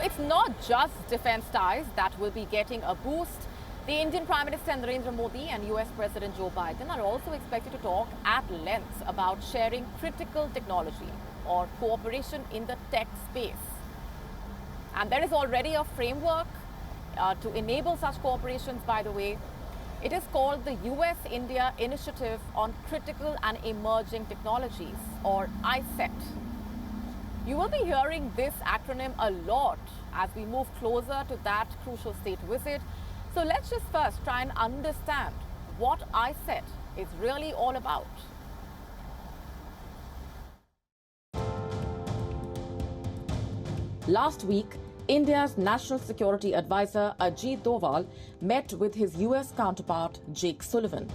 it's not just defense ties that will be getting a boost. The Indian Prime Minister Narendra Modi and US President Joe Biden are also expected to talk at length about sharing critical technology or cooperation in the tech space. And there is already a framework to enable such cooperations, by the way. It is called the US-India Initiative on Critical and Emerging Technologies, or iCET. You will be hearing this acronym a lot as we move closer to that crucial state visit. So let's just first try and understand what iCET is really all about. Last week, India's National Security Advisor Ajit Doval met with his US counterpart Jake Sullivan.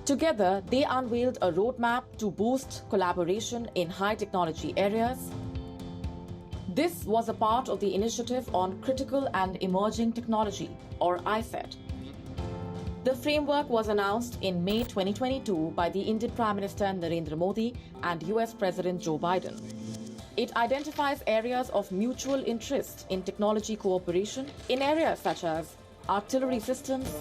Together, they unveiled a roadmap to boost collaboration in high technology areas. This was a part of the Initiative on Critical and Emerging Technology, or iCET. The framework was announced in May 2022 by the Indian Prime Minister Narendra Modi and US President Joe Biden. It identifies areas of mutual interest in technology cooperation in areas such as artillery systems,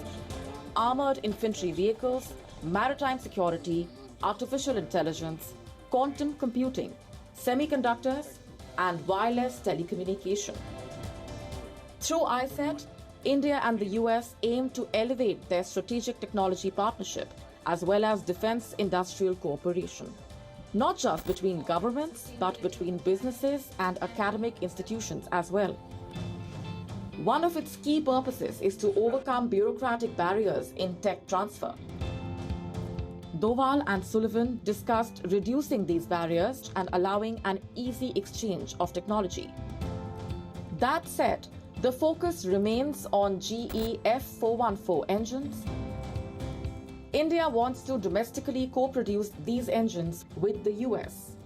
armored infantry vehicles, maritime security, artificial intelligence, quantum computing, semiconductors, and wireless telecommunication. Through iCET, India and the US aim to elevate their strategic technology partnership as well as defense industrial cooperation, not just between governments, but between businesses and academic institutions as well. One of its key purposes is to overcome bureaucratic barriers in tech transfer. Doval and Sullivan discussed reducing these barriers and allowing an easy exchange of technology. That said, the focus remains on GE F414 engines. India wants to domestically co-produce these engines with the US.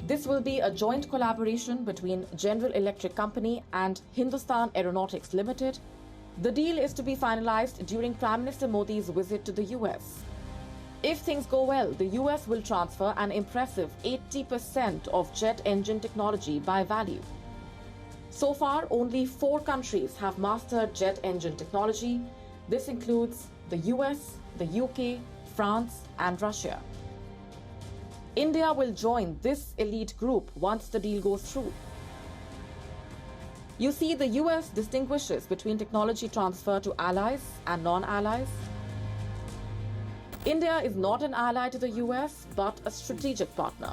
This will be a joint collaboration between General Electric Company and Hindustan Aeronautics Limited. The deal is to be finalized during Prime Minister Modi's visit to the US. If things go well, the US will transfer an impressive 80% of jet engine technology by value. So far, only 4 countries have mastered jet engine technology. This includes the US, the UK, France, and Russia. India will join this elite group once the deal goes through. You see, the US distinguishes between technology transfer to allies and non-allies. India is not an ally to the US, but a strategic partner.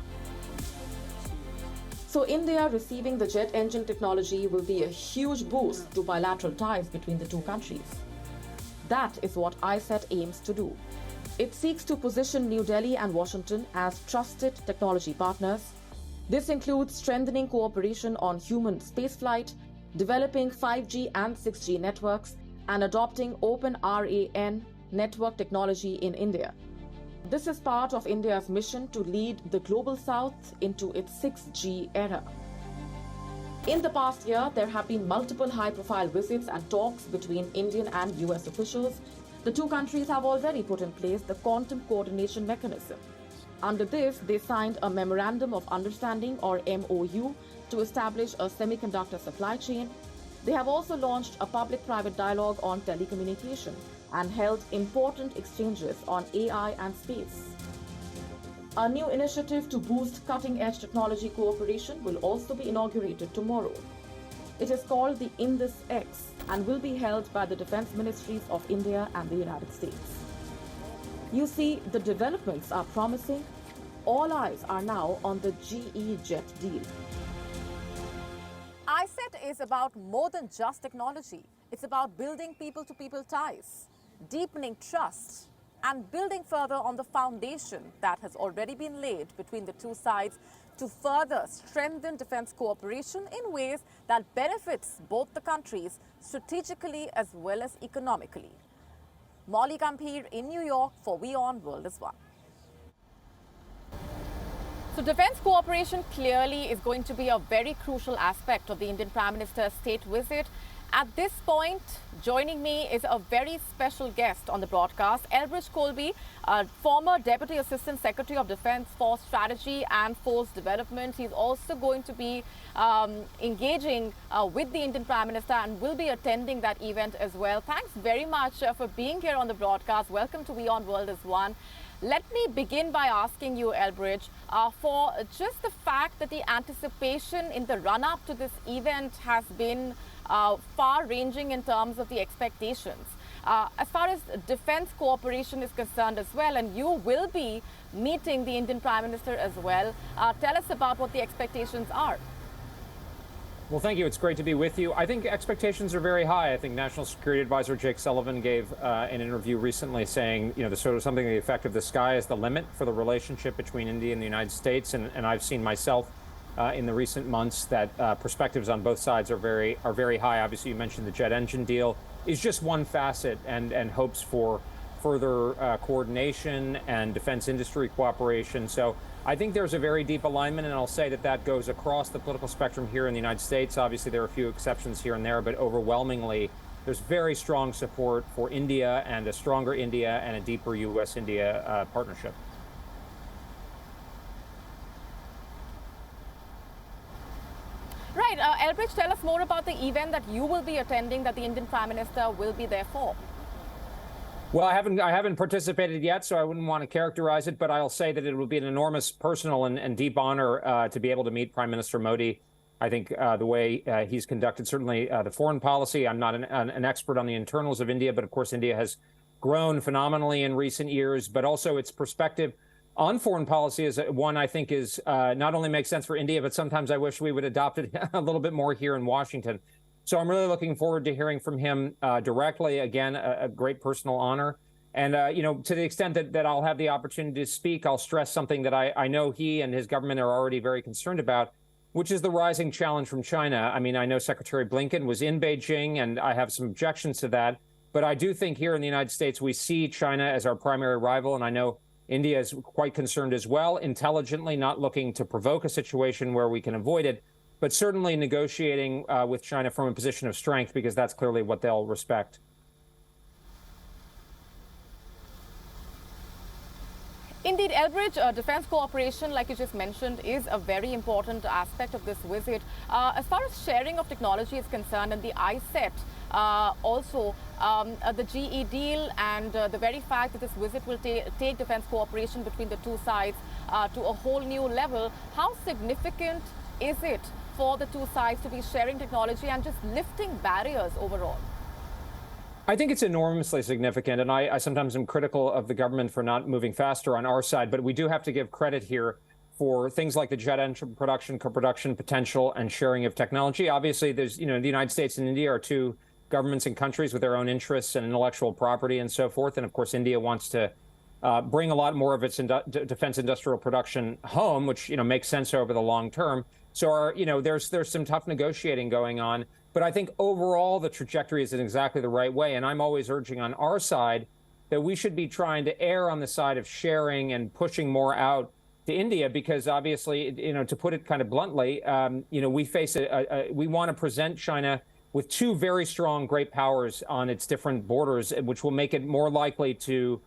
So India receiving the jet engine technology will be a huge boost to bilateral ties between the two countries. That is what iCET aims to do. It seeks to position New Delhi and Washington as trusted technology partners. This includes strengthening cooperation on human spaceflight, developing 5G and 6G networks, and adopting open RAN network technology in India. This is part of India's mission to lead the Global South into its 6G era. In the past year, there have been multiple high-profile visits and talks between Indian and US officials. The two countries have already put in place the Quantum Coordination Mechanism. Under this, they signed a Memorandum of Understanding, or MOU, to establish a semiconductor supply chain. They have also launched a public-private dialogue on telecommunication and held important exchanges on AI and space. A new initiative to boost cutting-edge technology cooperation will also be inaugurated tomorrow. It is called the INDUS-X and will be held by the defense ministries of India and the United States. You see, the developments are promising. All eyes are now on the GE jet deal. iCET is about more than just technology. It's about building people-to-people ties, deepening trust, and building further on the foundation that has already been laid between the two sides to further strengthen defense cooperation in ways that benefits both the countries strategically as well as economically. Gambhir in New York for WION World is One. So defense cooperation clearly is going to be a very crucial aspect of the Indian Prime Minister's state visit. At this point, joining me is a very special guest on the broadcast, Elbridge Colby, former Deputy Assistant Secretary of Defense for Strategy and Force Development. He's also going to be engaging with the Indian Prime Minister and will be attending that event as well. Thanks very much for being here on the broadcast. Welcome to WION World as One. Let me begin by asking you, Elbridge, for just the fact that the anticipation in the run-up to this event has been far-ranging in terms of the expectations. As far as defense cooperation is concerned as well, and you will be meeting the Indian Prime Minister as well, tell us about what the expectations are. Well, thank you. It's great to be with you. I think expectations are very high. I think National Security Advisor Jake Sullivan gave an interview recently saying, the sort of something to the effect of the sky is the limit for the relationship between India and the United States. And I've seen myself in the recent months that perspectives on both sides are very high. Obviously, you mentioned the jet engine deal is just one facet, and hopes for further coordination and defense industry cooperation. So I think there's a very deep alignment, and I'll say that goes across the political spectrum here in the United States. Obviously, there are a few exceptions here and there, but overwhelmingly, there's very strong support for India and a stronger India and a deeper U.S.-India partnership. Right. Elbridge, tell us more about the event that you will be attending, that the Indian Prime Minister will be there for. Well, I haven't participated yet, so I wouldn't want to characterize it, but I'll say that it will be an enormous personal and deep honor to be able to meet Prime Minister Modi. I think the way he's conducted, certainly the foreign policy. I'm not an expert on the internals of India, but of course, India has grown phenomenally in recent years, but also its perspective on foreign policy is one I think is not only makes sense for India, but sometimes I wish we would adopt it a little bit more here in Washington. So I'm really looking forward to hearing from him directly. Again, a great personal honor. And, to the extent that I'll have the opportunity to speak, I'll stress something that I know he and his government are already very concerned about, which is the rising challenge from China. I mean, I know Secretary Blinken was in Beijing, and I have some objections to that. But I do think here in the United States, we see China as our primary rival. And I know India is quite concerned as well, intelligently, not looking to provoke a situation where we can avoid it, but certainly negotiating with China from a position of strength, because that's clearly what they'll respect. Indeed, Elbridge, defense cooperation, like you just mentioned, is a very important aspect of this visit. As far as sharing of technology is concerned, and the iCET, also the GE deal, and the very fact that this visit will take defense cooperation between the two sides to a whole new level, how significant is it for the two sides to be sharing technology and just lifting barriers overall? I think it's enormously significant, and I sometimes am critical of the government for not moving faster on our side, but we do have to give credit here for things like the jet engine production, co-production potential, and sharing of technology. Obviously, there's, the United States and India are two governments and countries with their own interests and intellectual property and so forth. And of course, India wants to bring a lot more of its defense industrial production home, which, makes sense over the long term. So, there's some tough negotiating going on. But I think overall, the trajectory is in exactly the right way. And I'm always urging on our side that we should be trying to err on the side of sharing and pushing more out to India, because obviously, to put it kind of bluntly, we face we want to present China with two very strong, great powers on its different borders, which will make it more likely to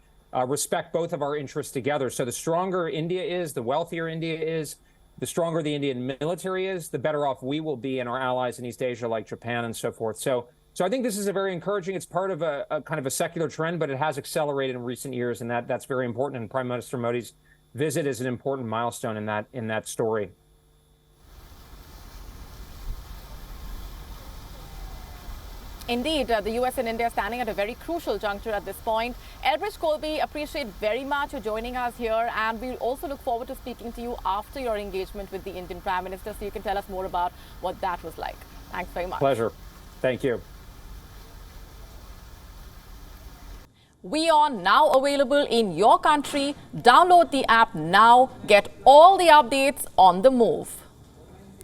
respect both of our interests together. So the stronger India is, the wealthier India is, the stronger the Indian military is, the better off we will be and our allies in East Asia like Japan and so forth. So I think this is a very encouraging, it's part of a kind of a secular trend, but it has accelerated in recent years, and that's very important. And Prime Minister Modi's visit is an important milestone in that story. Indeed, the U.S. and India are standing at a very crucial juncture at this point. Elbridge Colby, appreciate very much you joining us here, and we also look forward to speaking to you after your engagement with the Indian Prime Minister, so you can tell us more about what that was like. Thanks very much. Pleasure. Thank you. WION now available in your country. Download the app now. Get all the updates on the move.